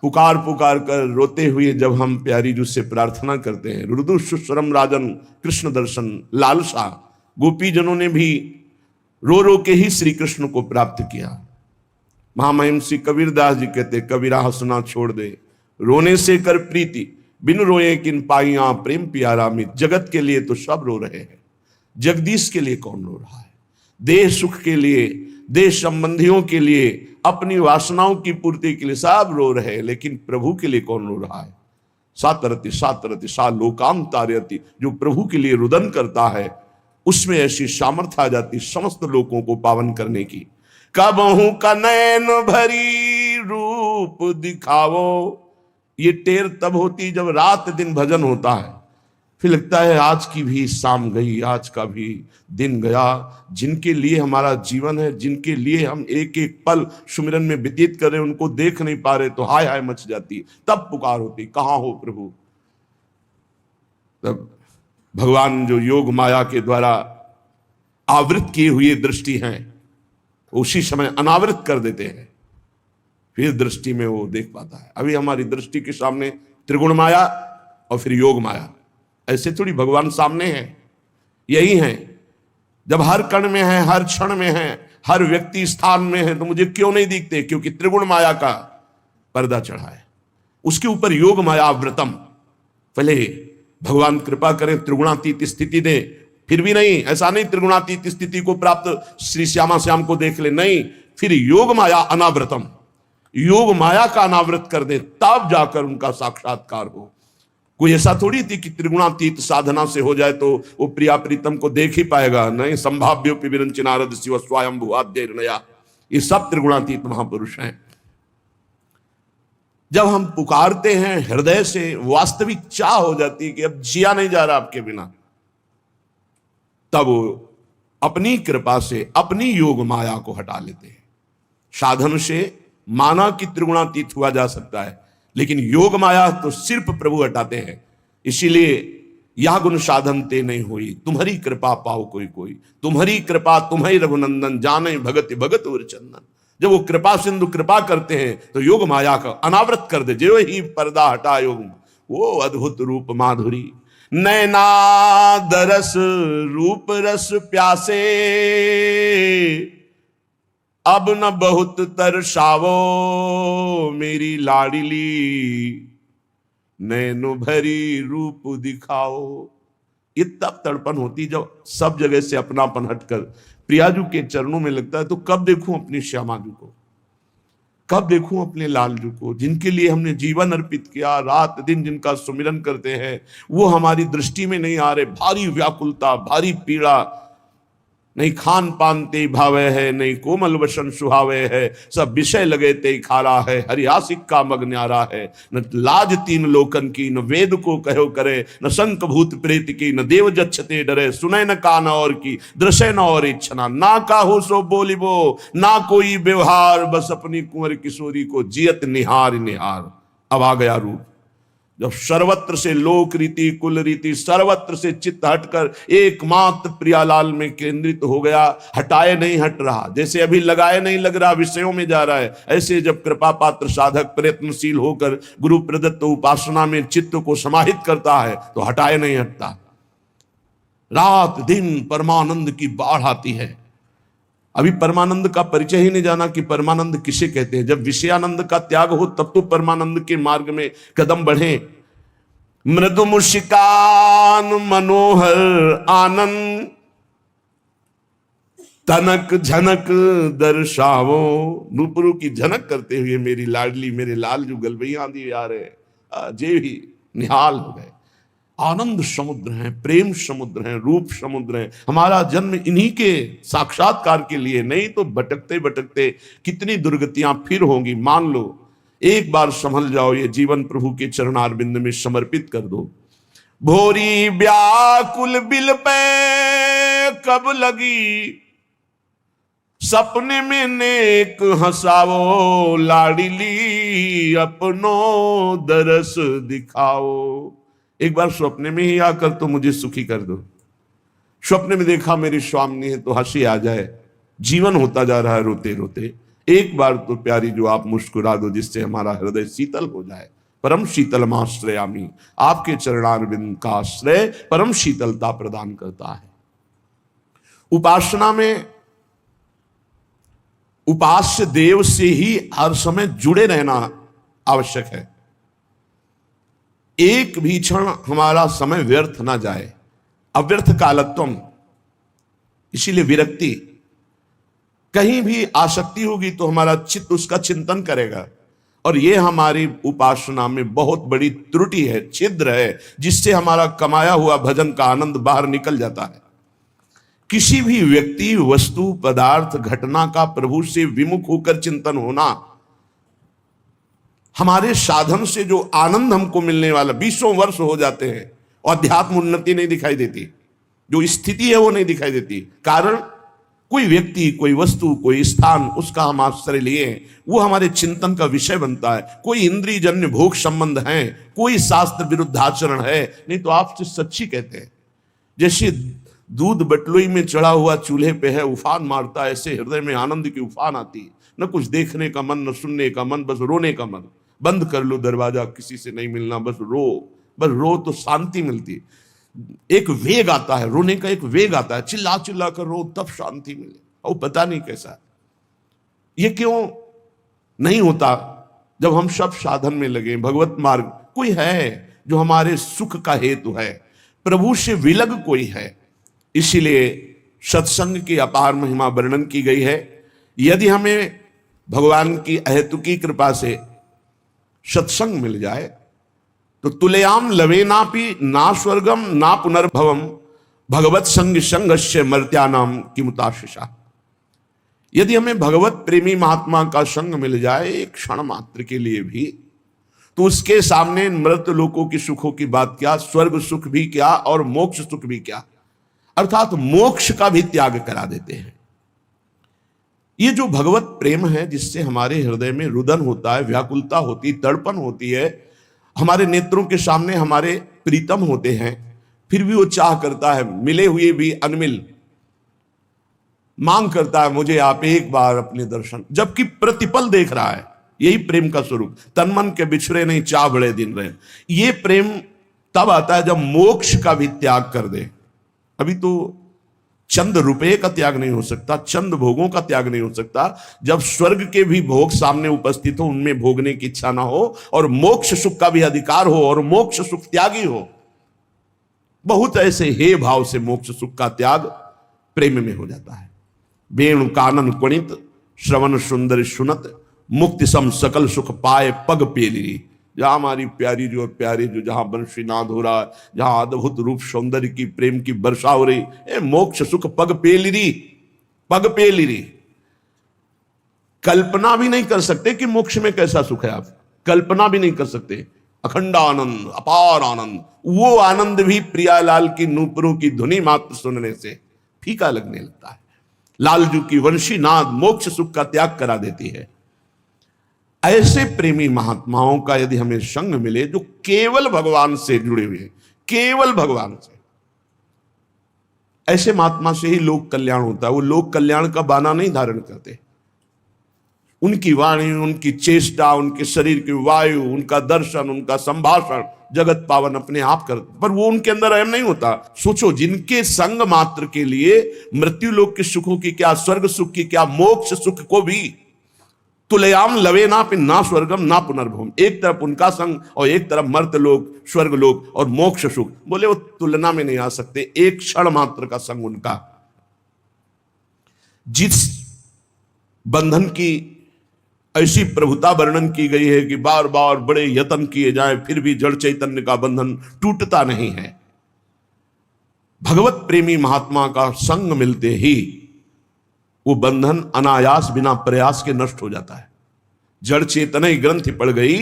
पुकार पुकार कर रोते हुए जब हम प्यारी जू से प्रार्थना करते हैं, रुदु सुस्वरम राजन कृष्ण दर्शन लालसा, गोपीजनों ने भी रो रो के ही श्री कृष्ण को प्राप्त किया। महामहिम श्री कबीरदास जी कहते, कबीरा हंसना छोड़ दे, रोने से कर प्रीति, बिन रोए किन पाइया प्रेम प्यारा मित। जगत के लिए तो सब रो रहे हैं, जगदीश के लिए कौन रो रहा है? देह सुख के लिए, देह संबंधियों के लिए, अपनी वासनाओं की पूर्ति के लिए सब रो रहे हैं, लेकिन प्रभु के लिए कौन रो रहा है? सातरति सातरति सा लोकाम तारयति, जो प्रभु के लिए रुदन करता है उसमें ऐसी सामर्थ्य आ जाती समस्त लोगों को पावन करने की। कबहू का नैन भरी रूप दिखावो, ये टेर तब होती जब रात दिन भजन होता है, फिर लगता है आज की भी शाम गई, आज का भी दिन गया। जिनके लिए हमारा जीवन है, जिनके लिए हम एक एक पल सुमिरन में व्यतीत कर रहे हैं, उनको देख नहीं पा रहे तो हाय हाय मच जाती। तब पुकार होती, कहां हो प्रभु? तब भगवान जो योग माया के द्वारा आवृत किए हुए दृष्टि हैं, उसी समय अनावृत कर देते हैं, फिर दृष्टि में वो देख पाता है। अभी हमारी दृष्टि के सामने त्रिगुण माया और फिर योग माया, ऐसे थोड़ी भगवान सामने है, यही है। जब हर कण में है, हर क्षण में है, हर व्यक्ति स्थान में है, तो मुझे क्यों नहीं दिखते? क्योंकि त्रिगुण माया का पर्दा चढ़ा है, उसके ऊपर योग माया आवृतम। पहले भगवान कृपा करें, त्रिगुणातीत स्थिति दे, फिर भी नहीं, ऐसा नहीं त्रिगुणातीत स्थिति को प्राप्त श्री श्यामा श्याम को देख ले, नहीं, फिर योग माया अनावृतम, योग माया का अनावृत कर दे, तब जाकर उनका साक्षात्कार हो। कोई ऐसा थोड़ी थी कि त्रिगुणातीत साधना से हो जाए तो वो प्रिया प्रीतम को देख ही पाएगा, नहीं। संभाव्योपि विरंच नारद शिव स्वयं भुआद्य नया, ये सब त्रिगुणातीत महापुरुष हैं। जब हम पुकारते हैं हृदय से, वास्तविक चाह हो जाती है कि अब जिया नहीं जा रहा आपके बिना, तब वो अपनी कृपा से अपनी योग माया को हटा लेते हैं। साधन से माना कि त्रिगुणातीत हुआ जा सकता है, लेकिन योग माया तो सिर्फ प्रभु हटाते हैं। इसीलिए यह गुण साधन ते नहीं हुई, तुम्हारी कृपा पाओ कोई कोई, तुम्हारी कृपा तुम्हारी रघुनंदन, जाने भगत भगत और चंदन। जब वो कृपा सिंधु कृपा करते हैं तो योग माया का अनावृत कर दे, जो ही पर्दा हटा योग, वो अद्भुत रूप माधुरी। नैना दरस रूप रस प्यासे, अब न बहुत तरसावो मेरी लाडली, नैनो भरी रूप दिखाओ। ये तब तड़पन होती जब सब जगह से अपनापन हटकर प्रियाजू के चरणों में लगता है, तो कब देखूं अपनी श्यामाजू को, कब देखूं अपने लालजू को, जिनके लिए हमने जीवन अर्पित किया, रात दिन जिनका सुमिरन करते हैं, वो हमारी दृष्टि में नहीं आ रहे। भारी व्याकुलता, भारी पीड़ा, नहीं खान पान ते भावे है, नहीं कोमल वसन सुहावे है, सब विषय लगे ते खारा है, हरियासिक का मग न्यारा है। न लाज तीन लोकन की, न वेद को कहो करे, न शंक भूत प्रेत की, न देव जच्छते डरे, सुने न कान और की, दृश्य न और इच्छना, ना काहू सो बोलिबो, ना कोई व्यवहार, बस अपनी कुंवर किशोरी को जियत निहार निहार। अब आ गया रूप, जब सर्वत्र से लोक रीति कुल रीति सर्वत्र से चित्त हटकर एकमात्र प्रियालाल में केंद्रित हो गया, हटाए नहीं हट रहा, जैसे अभी लगाए नहीं लग रहा, विषयों में जा रहा है। ऐसे जब कृपा पात्र साधक प्रयत्नशील होकर गुरु प्रदत्त उपासना में चित्त को समाहित करता है तो हटाए नहीं हटता। रात दिन परमानंद की बाढ़ आती है। अभी परमानंद का परिचय ही नहीं जाना कि परमानंद किसे कहते हैं। जब विषयानंद का त्याग हो तब तो परमानंद के मार्ग में कदम बढ़े। मृदु मुस्कान मनोहर आनंद, तनक झनक दर्शावो, नूपुरों की झनक करते हुए मेरी लाडली मेरे लाल जो गलबैया दिए आ रहे, जे भी निहाल हो गए। आनंद समुद्र हैं, प्रेम समुद्र हैं, रूप समुद्र हैं। हमारा जन्म इन्हीं के साक्षात्कार के लिए, नहीं तो भटकते भटकते कितनी दुर्गतियां फिर होंगी। मान लो एक बार संभल जाओ, ये जीवन प्रभु के चरणारविंद में समर्पित कर दो। भोरी व्याकुल बिल पे कब लगी, सपने में नेक हंसाओ, लाडली अपनो दरस दिखाओ। एक बार स्वप्ने में ही आकर तो मुझे सुखी कर दो। स्वप्ने में देखा मेरी स्वामिनी है तो हंसी आ जाए। जीवन होता जा रहा है रोते रोते, एक बार तो प्यारी जो आप मुस्कुरा दो जिससे हमारा हृदय शीतल हो जाए। परम शीतलमाश्रयामि, आपके चरणारविंद का आश्रय परम शीतलता प्रदान करता है। उपासना में उपास्य देव से ही हर समय जुड़े रहना आवश्यक है। एक भी क्षण हमारा समय व्यर्थ ना जाए, अव्यर्थ कालत्वम। इसीलिए विरक्ति, कहीं भी आसक्ति होगी तो हमारा चित्त उसका चिंतन करेगा, और यह हमारी उपासना में बहुत बड़ी त्रुटि है, छिद्र है, जिससे हमारा कमाया हुआ भजन का आनंद बाहर निकल जाता है। किसी भी व्यक्ति, वस्तु, पदार्थ, घटना का प्रभु से विमुख होकर चिंतन होना, हमारे साधन से जो आनंद हमको मिलने वाला 20 वर्ष हो जाते हैं और अध्यात्म उन्नति नहीं दिखाई देती, जो स्थिति है वो नहीं दिखाई देती। कारण कोई व्यक्ति, कोई वस्तु, कोई स्थान, उसका हम आश्रय लिए, वो हमारे चिंतन का विषय बनता है। कोई इंद्रिय जन्य भोग संबंध है, कोई शास्त्र विरुद्ध आचरण है, नहीं तो आपसे सच्ची कहते हैं। जैसे दूध बटलुई में चढ़ा हुआ चूल्हे पे है, उफान मारता है, ऐसे हृदय में आनंद की उफान आती है। न कुछ देखने का मन, न सुनने का मन, बस रोने का मन। बंद कर लो दरवाजा, किसी से नहीं मिलना, बस रो तो शांति मिलती। एक वेग आता है, रोने का एक वेग आता है, चिल्ला चिल्ला कर रो तब शांति मिले। और पता नहीं कैसा, ये क्यों नहीं होता? जब हम सब साधन में लगे, भगवत मार्ग कोई है जो हमारे सुख का हेतु है, प्रभु से विलग कोई है। इसीलिए सत्संग की अपार महिमा वर्णन की गई है। यदि हमें भगवान की अहेतुकी कृपा से सत्संग मिल जाए तो तुलयाम लवेनापि ना स्वर्गम ना पुनर्भवम भगवत संग संगस्य मर्त्यानाम किमुताशिषा। यदि हमें भगवत प्रेमी महात्मा का संग मिल जाए एक क्षण मात्र के लिए भी, तो उसके सामने मृत लोकों की सुखों की बात क्या, स्वर्ग सुख भी क्या और मोक्ष सुख भी क्या, अर्थात मोक्ष का भी त्याग करा देते हैं। ये जो भगवत प्रेम है, जिससे हमारे हृदय में रुदन होता है, व्याकुलता होती, तड़पन होती है, हमारे नेत्रों के सामने हमारे प्रीतम होते हैं, फिर भी वो चाह करता है, मिले हुए भी अनमिल मांग करता है, मुझे आप एक बार अपने दर्शन, जबकि प्रतिपल देख रहा है। यही प्रेम का स्वरूप, तन मन के बिछड़े नहीं, चाह बड़े दिन रहे। ये प्रेम तब आता है जब मोक्ष का भी त्याग कर दे। अभी तो चंद रुपए का त्याग नहीं हो सकता, चंद भोगों का त्याग नहीं हो सकता, जब स्वर्ग के भी भोग सामने उपस्थित हो, उनमें भोगने की इच्छा ना हो, और मोक्ष सुख का भी अधिकार हो, और मोक्ष सुख त्यागी हो। बहुत ऐसे हे भाव से मोक्ष सुख का त्याग प्रेम में हो जाता है। वेणु कानन कुणित श्रवण सुंदर सुनत मुक्ति सम सकल सुख पाए पग पेली। जहां हमारी प्यारी जो प्यारी जो जहां बंशीनाद हो रहा है, जहां अद्भुत रूप सौंदर्य की प्रेम की वर्षा हो रही, मोक्ष सुख पग पेली, पग पेली। कल्पना भी नहीं कर सकते कि मोक्ष में कैसा सुख है, आप कल्पना भी नहीं कर सकते। अखंड आनंद, अपार आनंद, वो आनंद भी प्रियालाल की नूपुरों की धुनी मात्र सुनने से फीका लगने लगता है। लालजू की वंशी नाद मोक्ष सुख का त्याग करा देती है। ऐसे प्रेमी महात्माओं का यदि हमें संग मिले जो केवल भगवान से जुड़े हुए, केवल भगवान से, ऐसे महात्मा से ही लोक कल्याण होता है। वो लोक कल्याण का बाना नहीं धारण करते। उनकी वाणी, उनकी चेष्टा, उनके शरीर की वायु, उनका दर्शन, उनका संभाषण जगत पावन अपने आप कर, पर वो उनके अंदर अहम नहीं होता। सोचो, जिनके संग मात्र के लिए मृत्यु लोक के सुखों की क्या, स्वर्ग सुख की क्या, मोक्ष सुख को भी तुलयाम लवे ना पे ना स्वर्गम ना पुनर्भूम, एक तरफ उनका संग और एक तरफ मर्त्य लोक, स्वर्ग लोक और मोक्ष सुख, बोले वो तुलना में नहीं आ सकते। एक क्षण मात्र का संग उनका। जिस बंधन की ऐसी प्रभुता वर्णन की गई है कि बार बार बड़े यत्न किए जाएं फिर भी जड़ चैतन्य का बंधन टूटता नहीं है। भगवत प्रेमी महात्मा का संग मिलते ही वो बंधन अनायास बिना प्रयास के नष्ट हो जाता है। जड़ चेतना ग्रंथि पड़ गई,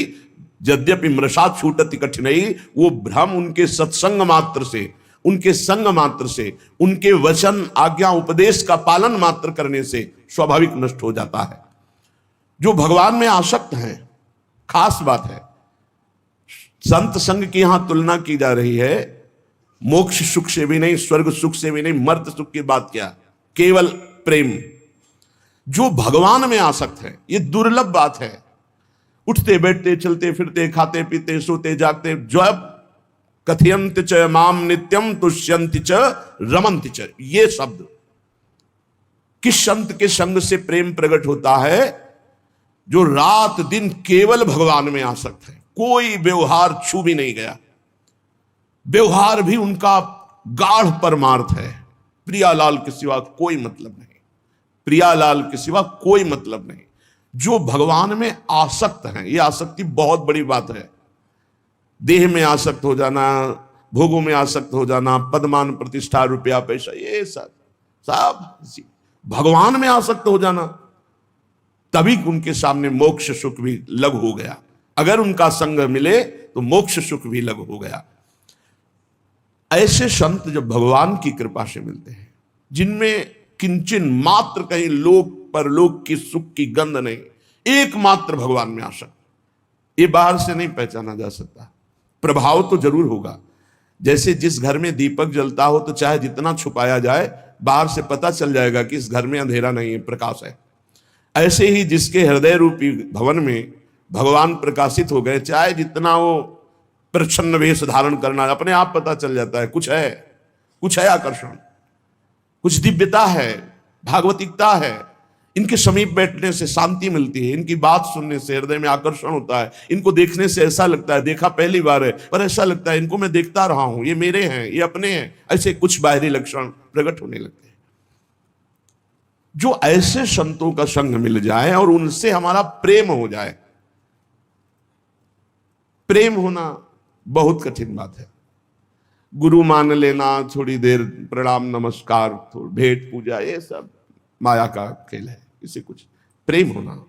यद्यपि मृषा छूटति कठिनाई, वो भ्रम उनके सत्संग मात्र से, उनके संग मात्र से, उनके वचन आज्ञा उपदेश का पालन मात्र करने से स्वाभाविक नष्ट हो जाता है। जो भगवान में आसक्त हैं, खास बात है, संत संग की यहां तुलना की जा रही है, मोक्ष सुख से भी नहीं, स्वर्ग सुख से भी नहीं, मर्त्य सुख की बात क्या, केवल प्रेम। जो भगवान में आसक्त है, ये दुर्लभ बात है। उठते बैठते चलते फिरते खाते पीते सोते जागते जब कथयंत च माम नित्यम तुष्यंत च रमंत च, ये शब्द किस संत के संग से प्रेम प्रकट होता है? जो रात दिन केवल भगवान में आसक्त है, कोई व्यवहार छू भी नहीं गया, व्यवहार भी उनका गाढ़ परमार्थ है। प्रियालाल के सिवा कोई मतलब नहीं, प्रियालाल के सिवा कोई मतलब नहीं। जो भगवान में आसक्त हैं, ये आसक्ति बहुत बड़ी बात है। देह में आसक्त हो जाना, भोगों में आसक्त हो जाना, पदमान प्रतिष्ठा रुपया पैसा, ये सब भगवान में आसक्त हो जाना, तभी उनके सामने मोक्ष सुख भी लघु हो गया। अगर उनका संग मिले तो मोक्ष सुख भी लघु हो गया। ऐसे संत जब भगवान की कृपा से मिलते हैं, जिनमें किंचन मात्र कहीं लोक परलोक की सुख की गंध नहीं, एकमात्र भगवान में आसक्त, ये बाहर से नहीं पहचाना जा सकता। प्रभाव तो जरूर होगा। जैसे जिस घर में दीपक जलता हो तो चाहे जितना छुपाया जाए, बाहर से पता चल जाएगा कि इस घर में अंधेरा नहीं है, प्रकाश है। ऐसे ही जिसके हृदय रूपी भवन में भगवान प्रकाशित हो गए, चाहे जितना वो प्रच्छन्न वेश धारण करना, अपने आप पता चल जाता है कुछ है आकर्षण, कुछ दिव्यता है, भागवतिकता है। इनके समीप बैठने से शांति मिलती है, इनकी बात सुनने से हृदय में आकर्षण होता है, इनको देखने से ऐसा लगता है, देखा पहली बार है पर ऐसा लगता है इनको मैं देखता रहा हूं, ये मेरे हैं, ये अपने हैं, ऐसे कुछ बाहरी लक्षण प्रकट होने लगते हैं। जो ऐसे संतों का संग मिल जाए और उनसे हमारा प्रेम हो जाए, प्रेम होना बहुत कठिन बात है। गुरु मान लेना, थोड़ी देर प्रणाम नमस्कार, भेंट पूजा, ये सब माया का खेल है। इसे कुछ प्रेम होना,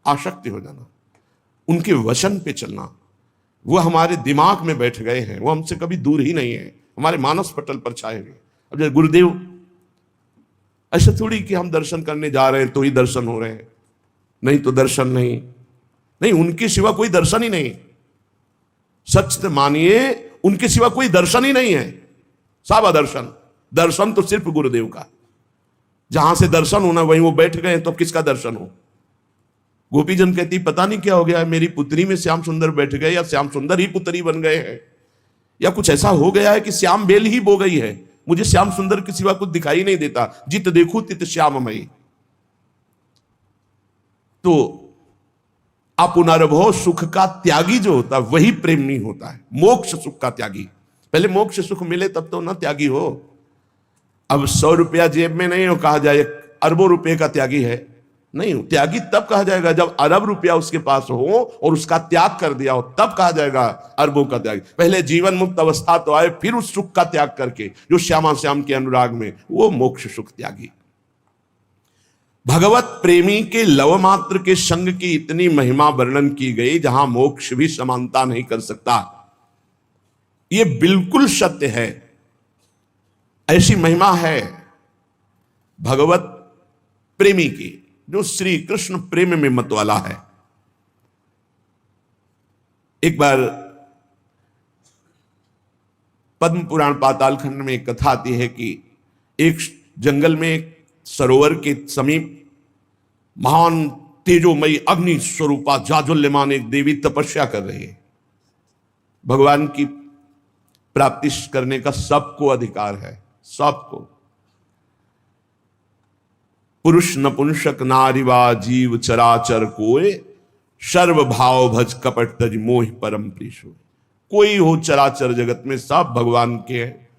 आसक्ति हो जाना, उनके वचन पे चलना, वो हमारे दिमाग में बैठ गए हैं, वो हमसे कभी दूर ही नहीं है, हमारे मानस पटल पर छाए हुए। अब जैसे गुरुदेव, ऐसा थोड़ी कि हम दर्शन करने जा रहे हैं तो ही दर्शन हो रहे हैं, नहीं तो दर्शन नहीं, उनके सिवा कोई दर्शन ही नहीं। सच मानिए, उनके सिवा कोई दर्शन ही नहीं है, सब अदर्शन। दर्शन तो सिर्फ गुरुदेव का, जहां से दर्शन होना वहीं वो बैठ गए, तो किसका दर्शन हो? गोपीजन कहती पता नहीं क्या हो गया, मेरी पुत्री में श्याम सुंदर बैठ गए, या श्याम सुंदर ही पुत्री बन गए हैं, या कुछ ऐसा हो गया है कि श्याम बेल ही बो गई है, मुझे श्याम सुंदर के सिवा कुछ दिखाई नहीं देता, जित देखूं तित श्याममयी। तो अपुनर्भव सुख का त्यागी जो होता है वही प्रेमी होता है, मोक्ष सुख का त्यागी। पहले मोक्ष सुख मिले तब तो ना त्यागी हो। अब 100 रुपया जेब में नहीं हो कहा जाए अरबों रुपए का त्यागी है, नहीं हो। त्यागी तब कहा जाएगा जब अरब रुपया उसके पास हो और उसका त्याग कर दिया हो, तब कहा जाएगा अरबों का त्यागी। पहले जीवन मुक्त अवस्था तो आए, फिर उस सुख का त्याग करके जो श्यामा श्याम के अनुराग में, वो मोक्ष सुख त्यागी। भगवत प्रेमी के लव मात्र के संग की इतनी महिमा वर्णन की गई, जहां मोक्ष भी समानता नहीं कर सकता, ये बिल्कुल सत्य है। ऐसी महिमा है भगवत प्रेमी की, जो श्री कृष्ण प्रेम में मत वाला है। एक बार पद्म पुराण पाताल खंड में एक कथा आती है कि एक जंगल में एक सरोवर के समीप महान तेजोमयी अग्नि स्वरूपा जाज्वल्यमान एक देवी तपस्या कर रही है। भगवान की प्राप्ति करने का सबको अधिकार है, सबको। पुरुष नपुंसक नारीवा जीव चराचर कोय, सर्व भाव भज कपट तज मोह परम प्रीश। कोई हो चराचर जगत में सब भगवान के हैं,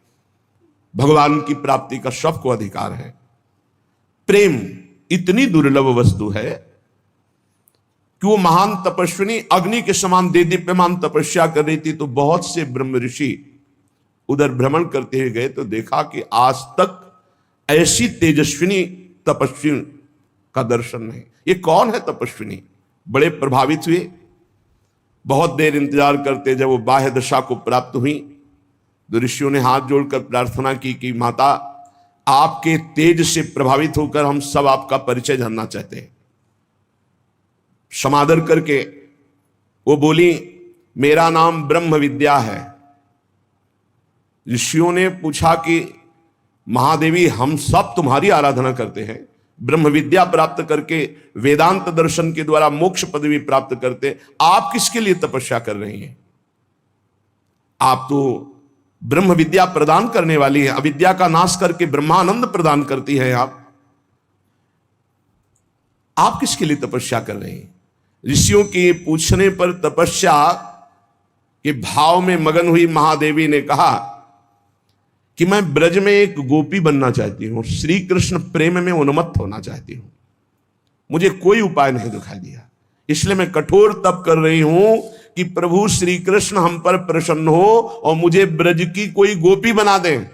भगवान की प्राप्ति का सबको अधिकार है। प्रेम इतनी दुर्लभ वस्तु है कि वो महान तपस्विनी अग्नि के समान देदीप्यमान तपस्या कर रही थी, तो बहुत से ब्रह्म ऋषि उधर भ्रमण करते हुए गए तो देखा कि आज तक ऐसी तेजस्विनी तपस्वी का दर्शन नहीं। ये कौन है तपस्विनी? बड़े प्रभावित हुए, बहुत देर इंतजार करते, जब वो बाह्य दशा को प्राप्त हुई तो ऋषियों ने हाथ जोड़कर प्रार्थना की कि माता, आपके तेज से प्रभावित होकर हम सब आपका परिचय जानना चाहते हैं। समादर करके वो बोली, मेरा नाम ब्रह्म विद्या है। ऋषियों ने पूछा कि महादेवी, हम सब तुम्हारी आराधना करते हैं, ब्रह्म विद्या प्राप्त करके वेदांत दर्शन के द्वारा मोक्ष पदवी प्राप्त करते, आप किसके लिए तपस्या कर रही हैं? आप तो ब्रह्म विद्या प्रदान करने वाली है, अविद्या का नाश करके ब्रह्मानंद प्रदान करती है। आप किसके लिए तपस्या कर रहे हैं? ऋषियों के पूछने पर तपस्या के भाव में मगन हुई महादेवी ने कहा कि मैं ब्रज में एक गोपी बनना चाहती हूं, श्री कृष्ण प्रेम में उन्मत्त होना चाहती हूं, मुझे कोई उपाय नहीं दिखाई दिया, इसलिए मैं कठोर तप कर रही हूं कि प्रभु श्री कृष्ण हम पर प्रसन्न हो और मुझे ब्रज की कोई गोपी बना दें।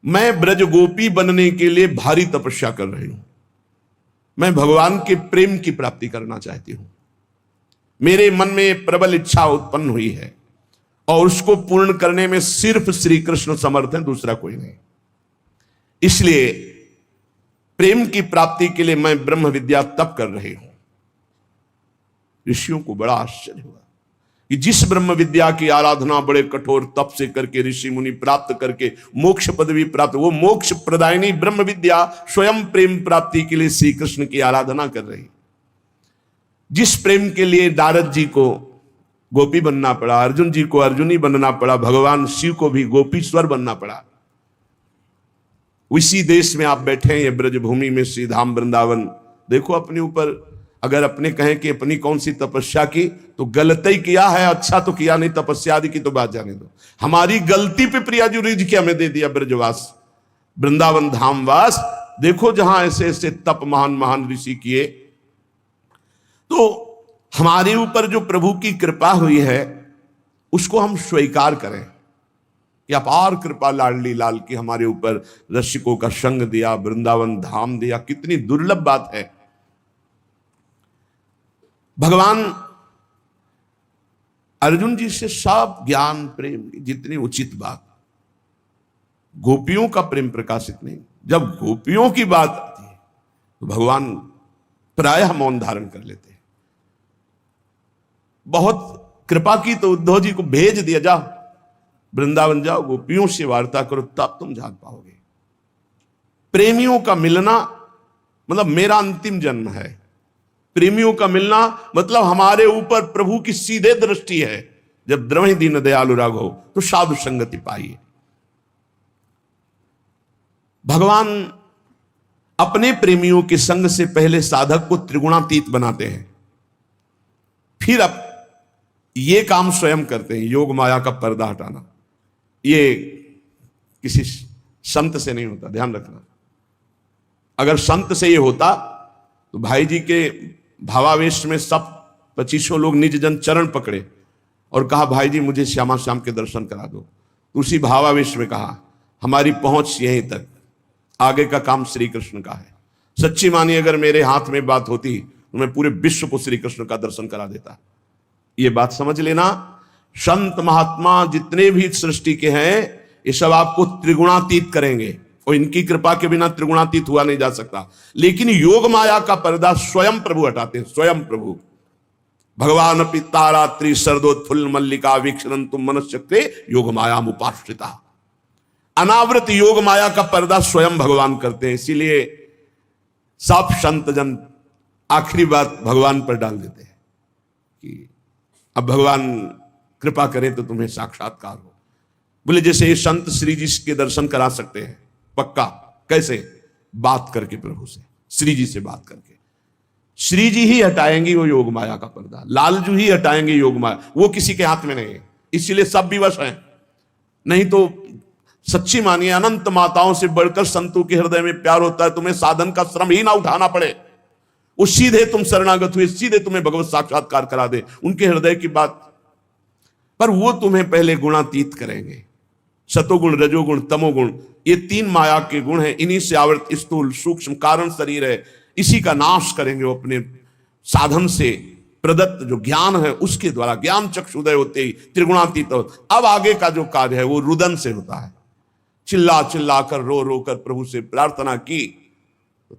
मैं ब्रज गोपी बनने के लिए भारी तपस्या कर रही हूं। मैं भगवान के प्रेम की प्राप्ति करना चाहती हूं। मेरे मन में प्रबल इच्छा उत्पन्न हुई है और उसको पूर्ण करने में सिर्फ श्री कृष्ण समर्थ है, दूसरा कोई नहीं। इसलिए प्रेम की प्राप्ति के लिए मैं ब्रह्म विद्या तप कर रही हूं। ऋषियों को बड़ा आश्चर्य हुआ कि जिस ब्रह्म विद्या की आराधना बड़े कठोर तप से करके ऋषि मुनि प्राप्त करके मोक्ष पदवी प्राप्त, वो मोक्ष प्रदायिनी ब्रह्म विद्या स्वयं प्रेम प्राप्ति के लिए श्री कृष्ण की आराधना कर रही। जिस प्रेम के लिए नारद जी को गोपी बनना पड़ा, अर्जुन जी को अर्जुनी बनना पड़ा, भगवान शिव को भी गोपीश्वर बनना पड़ा, उसी देश में आप बैठे हैं, ये ब्रजभूमि में श्री धाम वृंदावन। देखो अपने ऊपर, अगर अपने कहें कि अपनी कौन सी तपस्या की, तो गलत ही किया है, अच्छा तो किया नहीं। तपस्या आदि की तो बात जाने दो, हमारी गलती पे प्रिया जी रिझ के हमें दे दिया ब्रजवास, वृंदावन धामवास। देखो जहां ऐसे ऐसे तप महान महान ऋषि किए, तो हमारे ऊपर जो प्रभु की कृपा हुई है उसको हम स्वीकार करें कि अपार कृपा लाडली लाल की हमारे ऊपर, रसिकों का संग दिया, वृंदावन धाम दिया, कितनी दुर्लभ बात है। भगवान अर्जुन जी से सब ज्ञान प्रेम की जितनी उचित बात, गोपियों का प्रेम प्रकाशित नहीं। जब गोपियों की बात आती है तो भगवान प्रायः मौन धारण कर लेते हैं। बहुत कृपा की तो उद्धव जी को भेज दिया, जाओ वृंदावन जाओ, गोपियों से वार्ता करो, तब तुम जान पाओगे। प्रेमियों का मिलना मतलब मेरा अंतिम जन्म है। प्रेमियों का मिलना मतलब हमारे ऊपर प्रभु की सीधे दृष्टि है। जब द्रवहि दीन दयालु राघव तो साधु संगति पाइए। भगवान अपने प्रेमियों के संग से पहले साधक को त्रिगुणातीत बनाते हैं, फिर अब ये काम स्वयं करते हैं, योग माया का पर्दा हटाना। ये किसी संत से नहीं होता, ध्यान रखना। अगर संत से ये होता तो भाई जी के भावावेश में सब 2500 लोग निज जन चरण पकड़े और कहा भाई जी मुझे श्यामा श्याम के दर्शन करा दो। तो उसी भावावेश में कहा हमारी पहुंच यहीं तक, आगे का काम श्री कृष्ण का है। सच्ची मानी अगर मेरे हाथ में बात होती तो मैं पूरे विश्व को श्री कृष्ण का दर्शन करा देता। ये बात समझ लेना। संत महात्मा जितने भी सृष्टि के हैं ये सब आपको त्रिगुणातीत करेंगे और इनकी कृपा के बिना त्रिगुणातीत हुआ नहीं जा सकता। लेकिन योग माया का पर्दा स्वयं प्रभु हटाते हैं, स्वयं प्रभु। भगवान अपि तारात्रि शरदोत्फुल्ल मल्लिका वीक्षणन्तु मनश्चक्रे योग माया उपाश्रिता। अनावृत योग माया का पर्दा स्वयं भगवान करते हैं। इसीलिए सब संत जन आखिरी बात भगवान पर डाल देते हैं कि अब भगवान कृपा करें तो तुम्हें साक्षात्कार हो। बोले जैसे ये संत श्री जी के दर्शन करा सकते हैं, पक्का। कैसे? बात करके प्रभु से, श्री जी से बात करके। श्री जी ही हटाएंगी वो योग माया का पर्दा, लालजू ही हटाएंगे योग माया, वो किसी के हाथ में नहीं है। इसीलिए सब विवश हैं। नहीं तो सच्ची मानिए अनंत माताओं से बढ़कर संतों के हृदय में प्यार होता है। तुम्हें साधन का श्रम ही ना उठाना पड़े, वो सीधे तुम शरणागत हुए, सीधे तुम्हें भगवत साक्षात्कार करा दे उनके हृदय की बात। पर वो तुम्हें पहले गुणातीत करेंगे। सतोगुण, रजोगुण, तमोगुण, ये 3 माया के गुण हैं। इन्हीं से आवृत स्थूल सूक्ष्म कारण शरीर है, इसी का नाश करेंगे वो अपने साधन से प्रदत्त जो ज्ञान है उसके द्वारा। ज्ञान चक्षुदय होते ही त्रिगुणातीत। अब आगे का जो कार्य है वो रुदन से होता है। चिल्ला चिल्ला कर रो रो कर प्रभु से प्रार्थना की।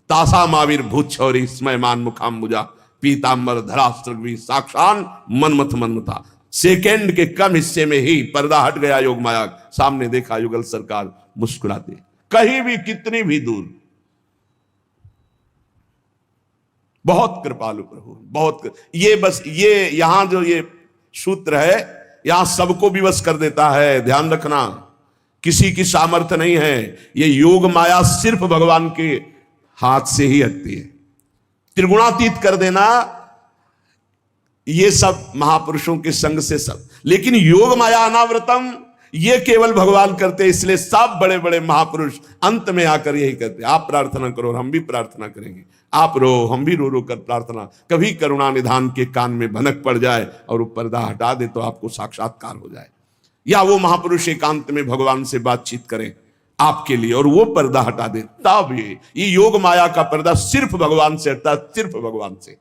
तासा माविर भूत छौरी स्मयमान मुखाम्बुजा पीतांबर धरास्त्रग्वी साक्षान मनमथ मनमथा। सेकेंड के कम हिस्से में ही पर्दा हट गया योग माया। सामने देखा युगल सरकार मुस्कुराते, कहीं भी कितनी भी दूर। बहुत कृपालु प्रभु, ये बस ये यहां जो ये सूत्र है, यहां सबको विवश कर देता है। ध्यान रखना, किसी की सामर्थ्य नहीं है। ये योग माया सिर्फ भगवान के हाथ से ही हटती है। त्रिगुणातीत कर देना ये सब महापुरुषों के संग से सब, लेकिन योग माया अनावृतम ये केवल भगवान करते। इसलिए सब बड़े बड़े महापुरुष अंत में आकर यही करते, आप प्रार्थना करो और हम भी प्रार्थना करेंगे, आप रो हम भी रो रो कर प्रार्थना। कभी करुणा निधान के कान में भनक पड़ जाए और वो पर्दा हटा दे तो आपको साक्षात्कार हो जाए, या वो महापुरुष एकांत में भगवान से बातचीत करें आपके लिए और वो पर्दा हटा दे, तब ये योग माया का पर्दा सिर्फ भगवान से हटता, सिर्फ भगवान से।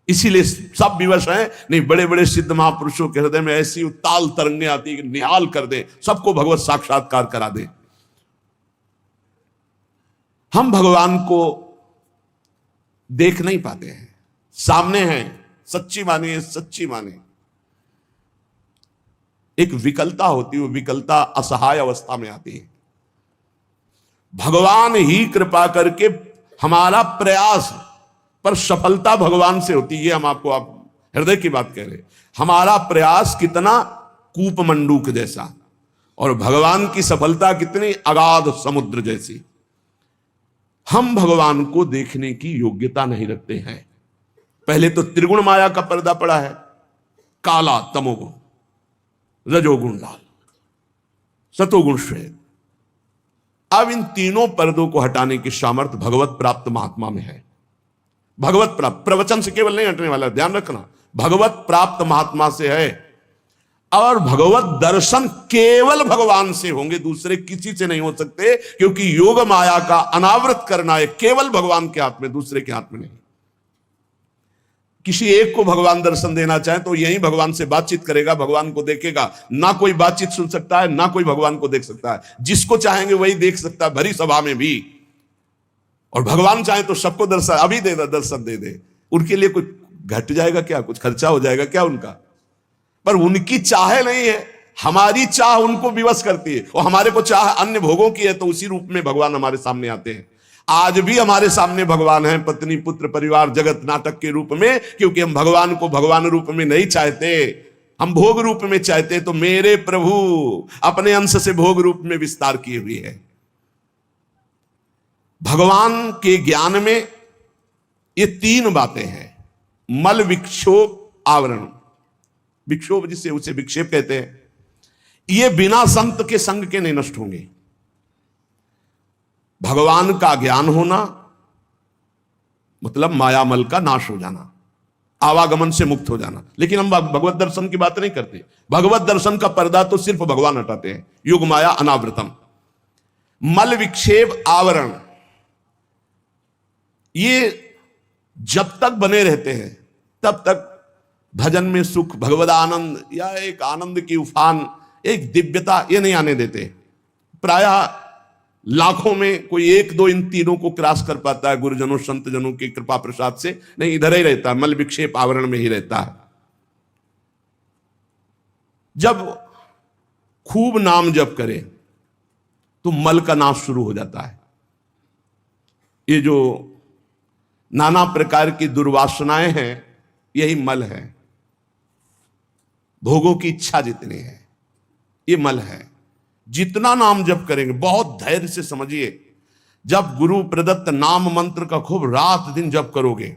इसीलिए सब विवश हैं। नहीं, बड़े बड़े सिद्ध महापुरुषों के हृदय में ऐसी उताल तरंगे आती कि निहाल कर दे, सबको भगवत साक्षात्कार करा दे। हम भगवान को देख नहीं पाते हैं, सामने हैं, सच्ची मानिए सच्ची माने। एक विकलता होती है, वो विकलता असहाय अवस्था में आती है। भगवान ही कृपा करके हमारा प्रयास पर सफलता भगवान से होती है। हम आपको आप हृदय की बात कह रहे, हमारा प्रयास कितना कूपमंडूक जैसा और भगवान की सफलता कितनी अगाध समुद्र जैसी। हम भगवान को देखने की योग्यता नहीं रखते हैं। पहले तो त्रिगुण माया का पर्दा पड़ा है, काला तमोगुण, रजोगुण लाल, सतोगुण श्वेत। अब इन तीनों पर्दों को हटाने की सामर्थ्य भगवत प्राप्त महात्मा में है। भगवत प्राप्त प्रवचन से केवल नहीं हटने वाला, ध्यान रखना, भगवत प्राप्त महात्मा से है। और भगवत दर्शन केवल भगवान से होंगे, दूसरे किसी से नहीं हो सकते, क्योंकि योग माया का अनावृत करना है केवल भगवान के हाथ में, दूसरे के हाथ में नहीं। किसी एक को भगवान दर्शन देना चाहे तो यही भगवान से बातचीत करेगा, भगवान को देखेगा। ना कोई बातचीत सुन सकता है, ना कोई भगवान को देख सकता है। जिसको चाहेंगे वही देख सकता है, भरी सभा में भी। और भगवान चाहे तो सबको दर्शन अभी दे दर्शन दे दे। उनके लिए कुछ घट जाएगा क्या, कुछ खर्चा हो जाएगा क्या उनका? पर उनकी चाह नहीं है, हमारी चाह उनको विवश करती है। और हमारे को चाह अन्य भोगों की है, तो उसी रूप में भगवान हमारे सामने आते हैं। आज भी हमारे सामने भगवान है, पत्नी पुत्र परिवार जगत नाटक के रूप में, क्योंकि हम भगवान को भगवान रूप में नहीं चाहते, हम भोग रूप में चाहते। तो मेरे प्रभु अपने अंश से भोग रूप में विस्तार किए हुए हैं। भगवान के ज्ञान में ये तीन बातें हैं, मल विक्षोभ आवरण। विक्षोभ जिसे उसे विक्षेप कहते हैं, ये बिना संत के संग के नहीं नष्ट होंगे। भगवान का ज्ञान होना मतलब मायामल का नाश हो जाना, आवागमन से मुक्त हो जाना। लेकिन हम भगवत दर्शन की बात नहीं करते। भगवत दर्शन का पर्दा तो सिर्फ भगवान हटाते हैं, युग माया अनावृतम। मल विक्षेप आवरण, ये जब तक बने रहते हैं तब तक भजन में सुख, भगवद आनंद या एक आनंद की उफान, एक दिव्यता, ये नहीं आने देते। प्रायः लाखों में कोई एक दो इन तीनों को क्रॉस कर पाता है, गुरुजनों संत जनों की कृपा प्रसाद से। नहीं, इधर ही रहता है, मल विक्षेप आवरण में ही रहता है। जब खूब नाम जप करे तो मल का नाश शुरू हो जाता है। ये जो नाना प्रकार की दुर्वासनाएं हैं, यही मल है। भोगों की इच्छा जितनी है, ये मल है। जितना नाम जप करेंगे, बहुत धैर्य से समझिए, जब गुरु प्रदत्त नाम मंत्र का खूब रात दिन जप करोगे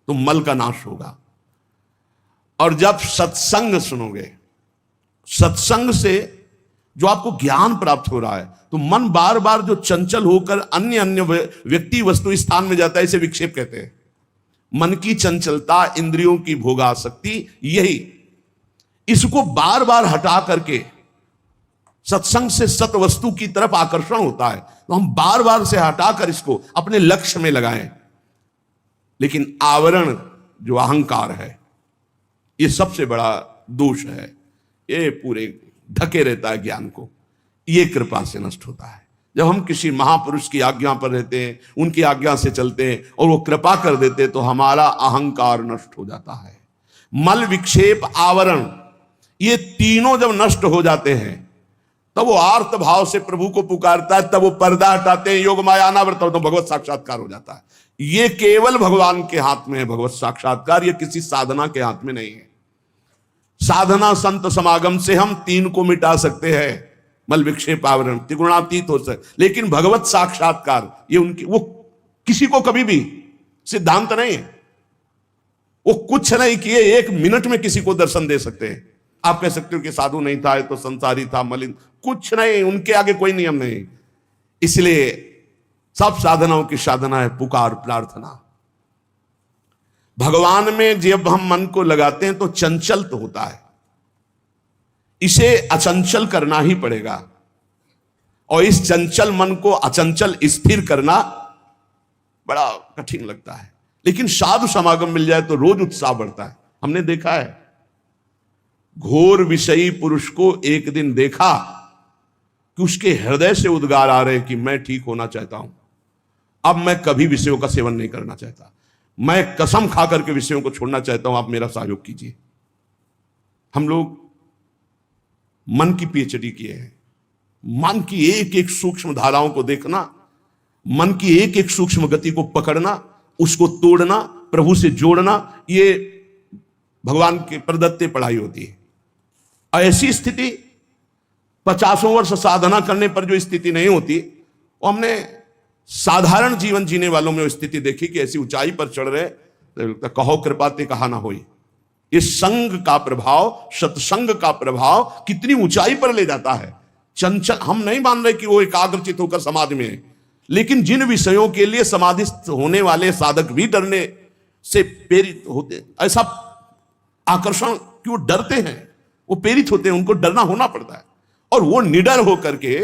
तो मल का नाश होगा। और जब सत्संग सुनोगे, सत्संग से जो आपको ज्ञान प्राप्त हो रहा है, तो मन बार बार जो चंचल होकर अन्य अन्य व्यक्ति वस्तु स्थान में जाता है, इसे विक्षेप कहते हैं। मन की चंचलता, इंद्रियों की भोगासक्ति, यही इसको बार बार हटा करके सत्संग से सत वस्तु की तरफ आकर्षण होता है। तो हम बार बार से हटाकर इसको अपने लक्ष्य में लगाएं। लेकिन आवरण जो अहंकार है, ये सबसे बड़ा दोष है। ये पूरे ढके रहता है ज्ञान को, ये कृपा से नष्ट होता है। जब हम किसी महापुरुष की आज्ञा पर रहते हैं, उनकी आज्ञा से चलते हैं और वो कृपा कर देते हैं, तो हमारा अहंकार नष्ट हो जाता है। मल विक्षेप आवरण, ये तीनों जब नष्ट हो जाते हैं तब वो आर्त भाव से प्रभु को पुकारता है, तब वो पर्दा हटाते हैं, योग माया अनावृत, तो भगवत साक्षात्कार हो जाता है। ये केवल भगवान के हाथ में है भगवत साक्षात्कार, ये किसी साधना के हाथ में नहीं है। साधना संत समागम से हम 3 को मिटा सकते हैं, मल विक्षेप आवरण, त्रिगुणातीत हो सकते, लेकिन भगवत साक्षात्कार ये उनकी, वो किसी को कभी भी सिद्धांत नहीं है, वो कुछ नहीं किए 1 मिनट में किसी को दर्शन दे सकते हैं। आप कह सकते हो कि साधु नहीं था, तो संसारी था, मलिन, कुछ नहीं, उनके आगे कोई नियम नहीं। इसलिए सब साधनाओं की साधना है पुकार प्रार्थना। भगवान में जब हम मन को लगाते हैं तो चंचल तो होता है, इसे अचंचल करना ही पड़ेगा, और इस चंचल मन को अचंचल स्थिर करना बड़ा कठिन लगता है। लेकिन साधु समागम मिल जाए तो रोज उत्साह बढ़ता है। हमने देखा है, घोर विषयी पुरुष को एक दिन देखा कि उसके हृदय से उद्गार आ रहे कि मैं ठीक होना चाहता हूं, अब मैं कभी विषयों का सेवन नहीं करना चाहता, मैं कसम खा करके विषयों को छोड़ना चाहता हूं, आप मेरा सहयोग कीजिए। हम लोग मन की पीएचडी किए हैं, मन की एक एक सूक्ष्म धाराओं को देखना, मन की एक एक सूक्ष्म गति को पकड़ना, उसको तोड़ना, प्रभु से जोड़ना, ये भगवान के प्रदत्ते पढ़ाई होती है। ऐसी स्थिति 50 वर्ष साधना करने पर जो स्थिति नहीं होती, वो हमने साधारण जीवन जीने वालों में वो स्थिति देखी कि ऐसी ऊंचाई पर चढ़ रहे, तो कहो कृपा ते कहा ना होई। इस संग का प्रभाव, सत्संग का प्रभाव कितनी ऊंचाई पर ले जाता है। चंचल, हम नहीं मान रहे कि वो एकाग्रचित होकर समाधि में है, लेकिन जिन विषयों के लिए समाधिस्थ होने वाले साधक भी डरने से प्रेरित होते, ऐसा आकर्षण क्यों डरते हैं, वो प्रेरित होते हैं, उनको डरना होना पड़ता है। और वो निडर होकर के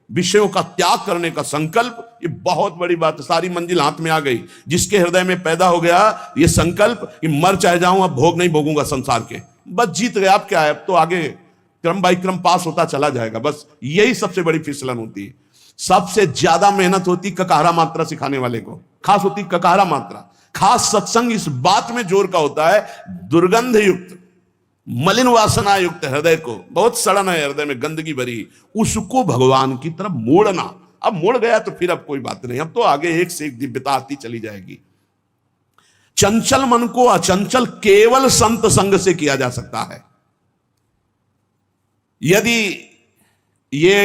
विषयों का त्याग करने का संकल्प, ये बहुत बड़ी बात है। सारी मंजिल हाथ में आ गई। जिसके हृदय में पैदा हो गया ये संकल्प कि मर चाहे जाऊं, अब भोग नहीं भोगूंगा संसार के, बस जीत गया। अब क्या है, अब तो आगे क्रम बाई क्रम पास होता चला जाएगा। बस यही सबसे बड़ी फिसलन होती है। सबसे ज्यादा मेहनत होती ककारा मात्रा सिखाने वाले को, खास होती ककारा मात्रा। खास सत्संग इस बात में जोर का होता है, दुर्गंध युक्त मलिन वासना युक्त हृदय को, बहुत सड़न है हृदय में, गंदगी भरी, उसको भगवान की तरफ मोड़ना। अब मुड़ गया तो फिर अब कोई बात नहीं, अब तो आगे एक से एक दिव्यता आती चली जाएगी। चंचल मन को अचंचल केवल संत संग से किया जा सकता है। यदि ये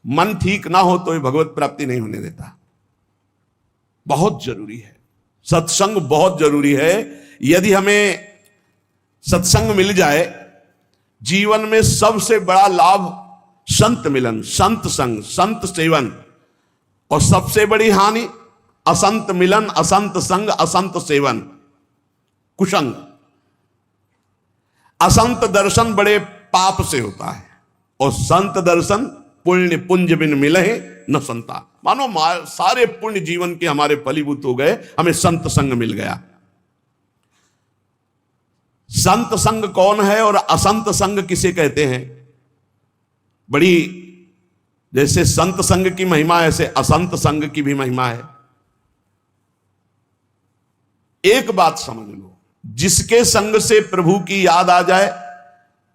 मन ठीक ना हो तो ये भगवत प्राप्ति नहीं होने देता। बहुत जरूरी है सत्संग, बहुत जरूरी है। यदि हमें सत्संग मिल जाए, जीवन में सबसे बड़ा लाभ संत मिलन, संत संग, संत सेवन, और सबसे बड़ी हानि असंत मिलन, असंत संग, असंत सेवन, कुसंग। असंत दर्शन बड़े पाप से होता है, और संत दर्शन पुण्य पुंज बिन मिले न संता। मानो सारे पुण्य जीवन के हमारे फलीभूत हो गए, हमें संत संग मिल गया। संत संग कौन है और असंत संग किसे कहते हैं? बड़ी, जैसे संत संग की महिमा ऐसे असंत संग की भी महिमा है। एक बात समझ लो, जिसके संग से प्रभु की याद आ जाए,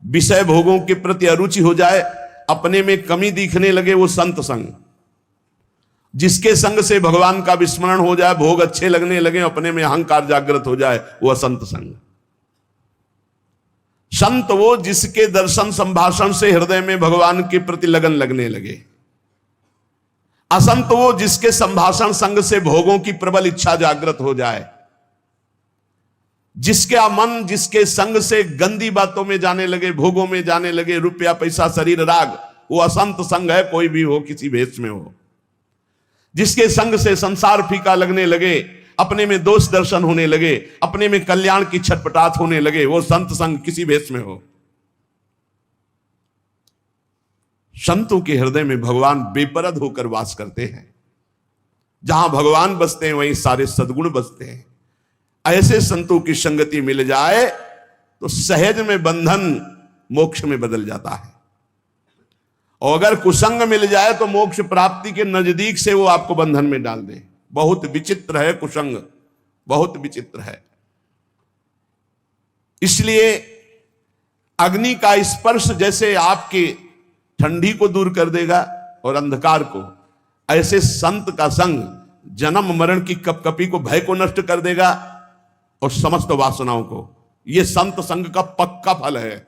विषय भोगों के प्रति अरुचि हो जाए, अपने में कमी दिखने लगे, वो संत संग। जिसके संग से भगवान का विस्मरण हो जाए, भोग अच्छे लगने लगे, अपने में अहंकार जागृत हो जाए, वो असंत संग। संत वो जिसके दर्शन संभाषण से हृदय में भगवान के प्रति लगन लगने लगे। असंत वो जिसके संभाषण संग से भोगों की प्रबल इच्छा जागृत हो जाए। जिसका मन जिसके संग से गंदी बातों में जाने लगे, भोगों में जाने लगे, रुपया पैसा शरीर राग, वो असंत संग है, कोई भी हो, किसी भेष में हो। जिसके संग से संसार फीका लगने लगे, अपने में दोष दर्शन होने लगे, अपने में कल्याण की छटपटाहट होने लगे, वो संत संग किसी भेष में हो। संतों के हृदय में भगवान बेपरद होकर वास करते हैं। जहां भगवान बसते हैं वहीं सारे सद्गुण बसते हैं। ऐसे संतों की संगति मिल जाए तो सहज में बंधन मोक्ष में बदल जाता है, और अगर कुसंग मिल जाए तो मोक्ष प्राप्ति के नजदीक से वो आपको बंधन में डाल दे। बहुत विचित्र है कुसंग, बहुत विचित्र है। इसलिए अग्नि का स्पर्श जैसे आपके ठंडी को दूर कर देगा और अंधकार को। ऐसे संत का संग जन्म मरण की कपकपी को, भय को नष्ट कर देगा और समस्त वासनाओं को। यह संत संग का पक्का फल है।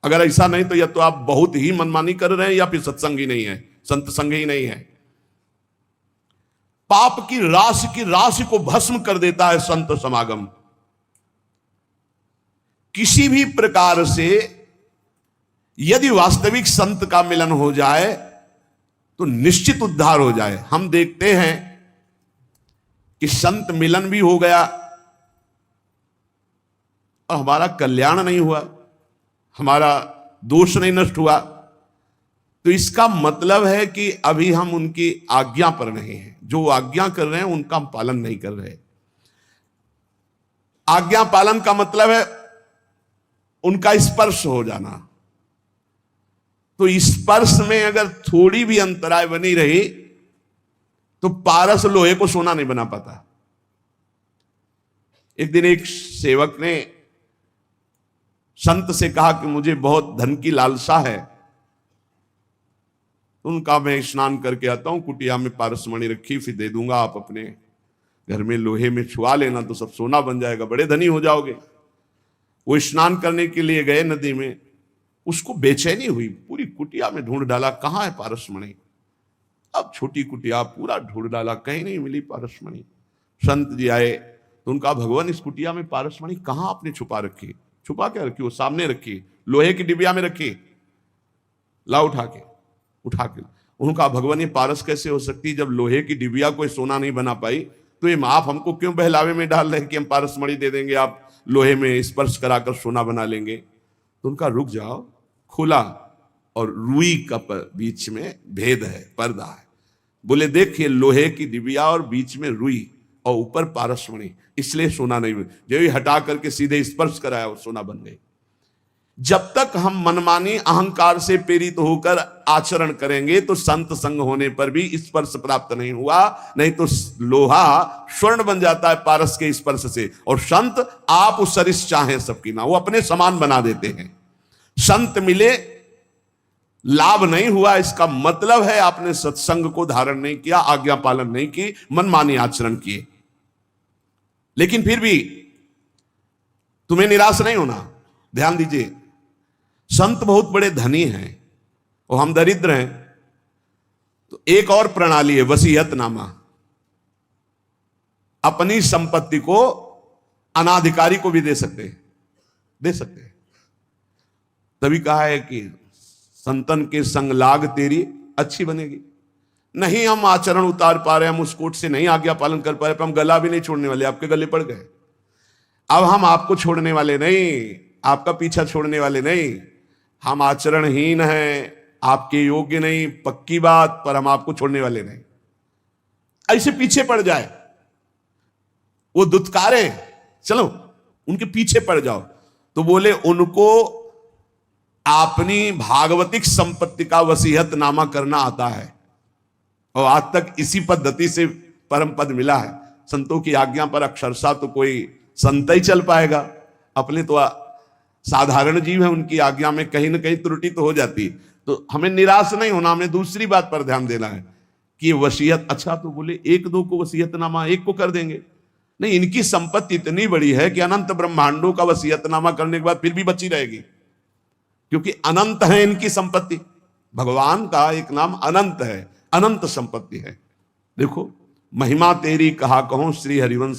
अगर ऐसा नहीं तो या तो आप बहुत ही मनमानी कर रहे हैं या फिर सत्संग ही नहीं है, संत संग ही नहीं है। पाप की राशि को भस्म कर देता है संत समागम। किसी भी प्रकार से यदि वास्तविक संत का मिलन हो जाए तो निश्चित उद्धार हो जाए। हम देखते हैं कि संत मिलन भी हो गया और हमारा कल्याण नहीं हुआ, हमारा दोष नहीं नष्ट हुआ, तो इसका मतलब है कि अभी हम उनकी आज्ञा पर नहीं हैं। जो आज्ञा कर रहे हैं उनका हम पालन नहीं कर रहे। आज्ञा पालन का मतलब है उनका स्पर्श हो जाना। तो स्पर्श में अगर थोड़ी भी अंतराय बनी रही तो पारस लोहे को सोना नहीं बना पाता। एक दिन एक सेवक ने संत से कहा कि मुझे बहुत धन की लालसा है। उनका मैं स्नान करके आता हूं, कुटिया में पारसमणि रखी, फिर दे दूंगा, आप अपने घर में लोहे में छुआ लेना तो सब सोना बन जाएगा, बड़े धनी हो जाओगे। वो स्नान करने के लिए गए नदी में, उसको बेचैनी हुई, पूरी कुटिया में ढूंढ डाला, कहाँ है पारसमणि। अब छोटी कुटिया पूरा ढूंढ डाला, कहीं नहीं मिली पारसमणि। संत जी आए तो उनका, भगवान इस कुटिया में पारसमणि कहाँ आपने छुपा रखी? छुपा क्या रखी? वो सामने रखी, लोहे की डिबिया में रखी, ला उठा के। उनका, भगवान ये पारस कैसे हो सकती? जब लोहे की डिबिया कोई सोना नहीं बना पाई तो ये आप हमको क्यों बहलावे में डाल रहे हैं कि हम पारसमणि दे देंगे, आप लोहे में स्पर्श कराकर सोना बना लेंगे। तो उनका, रुक जाओ, खुला और रुई का बीच में भेद है, पर्दा है। बोले देखिए, लोहे की डिबिया और बीच में रुई और ऊपर पारसमणि, इसलिए सोना नहीं बना। जो ही हटा करके सीधे स्पर्श कराया और सोना बन गई। जब तक हम मनमानी अहंकार से प्रेरित होकर आचरण करेंगे तो संत संग होने पर भी स्पर्श प्राप्त नहीं हुआ। नहीं तो लोहा स्वर्ण बन जाता है पारस के स्पर्श से। और संत आप उस सरिस चाहे सबकी ना, वो अपने समान बना देते हैं। संत मिले, लाभ नहीं हुआ, इसका मतलब है आपने सत्संग को धारण नहीं किया, आज्ञा पालन नहीं की, मनमानी आचरण किए। लेकिन फिर भी तुम्हें निराश नहीं होना। ध्यान दीजिए, संत बहुत बड़े धनी हैं और हम दरिद्र हैं। तो एक और प्रणाली है, वसीयतनामा। अपनी संपत्ति को अनाधिकारी को भी दे सकते हैं। तभी कहा है कि संतन के संग लाग तेरी अच्छी बनेगी। नहीं हम आचरण उतार पा रहे, हम उस कोट से नहीं आज्ञा पालन कर पा रहे, पर हम गला भी नहीं छोड़ने वाले, आपके गले पड़ गए। अब हम आपको छोड़ने वाले नहीं, आपका पीछा छोड़ने वाले नहीं। हम आचरणहीन हैं, आपके योग्य नहीं, पक्की बात, पर हम आपको छोड़ने वाले नहीं। ऐसे पीछे पड़ जाए, वो दुत्कारे, चलो उनके पीछे पड़ जाओ। तो बोले उनको अपनी भागवतिक संपत्ति का वसीयतनामा करना आता है और आज तक इसी पद्धति से परम पद मिला है। संतों की आज्ञा पर अक्षरशः तो कोई संत ही चल पाएगा। अपने तो साधारण जीव है, उनकी आज्ञा में कहीं ना कहीं त्रुटि तो हो जाती। तो हमें निराश नहीं होना, हमें दूसरी बात पर ध्यान देना है कि वसीयत, अच्छा तो बोले एक दो को वसीयतनामा, एक को कर देंगे। नहीं, इनकी संपत्ति इतनी बड़ी है कि अनंत ब्रह्मांडों का वसीयतनामा करने के बाद फिर भी बची रहेगी, क्योंकि अनंत है इनकी संपत्ति। भगवान का एक नाम अनंत है, अनंत संपत्ति है। देखो, महिमा तेरी कहा कहूं श्री हरिवंश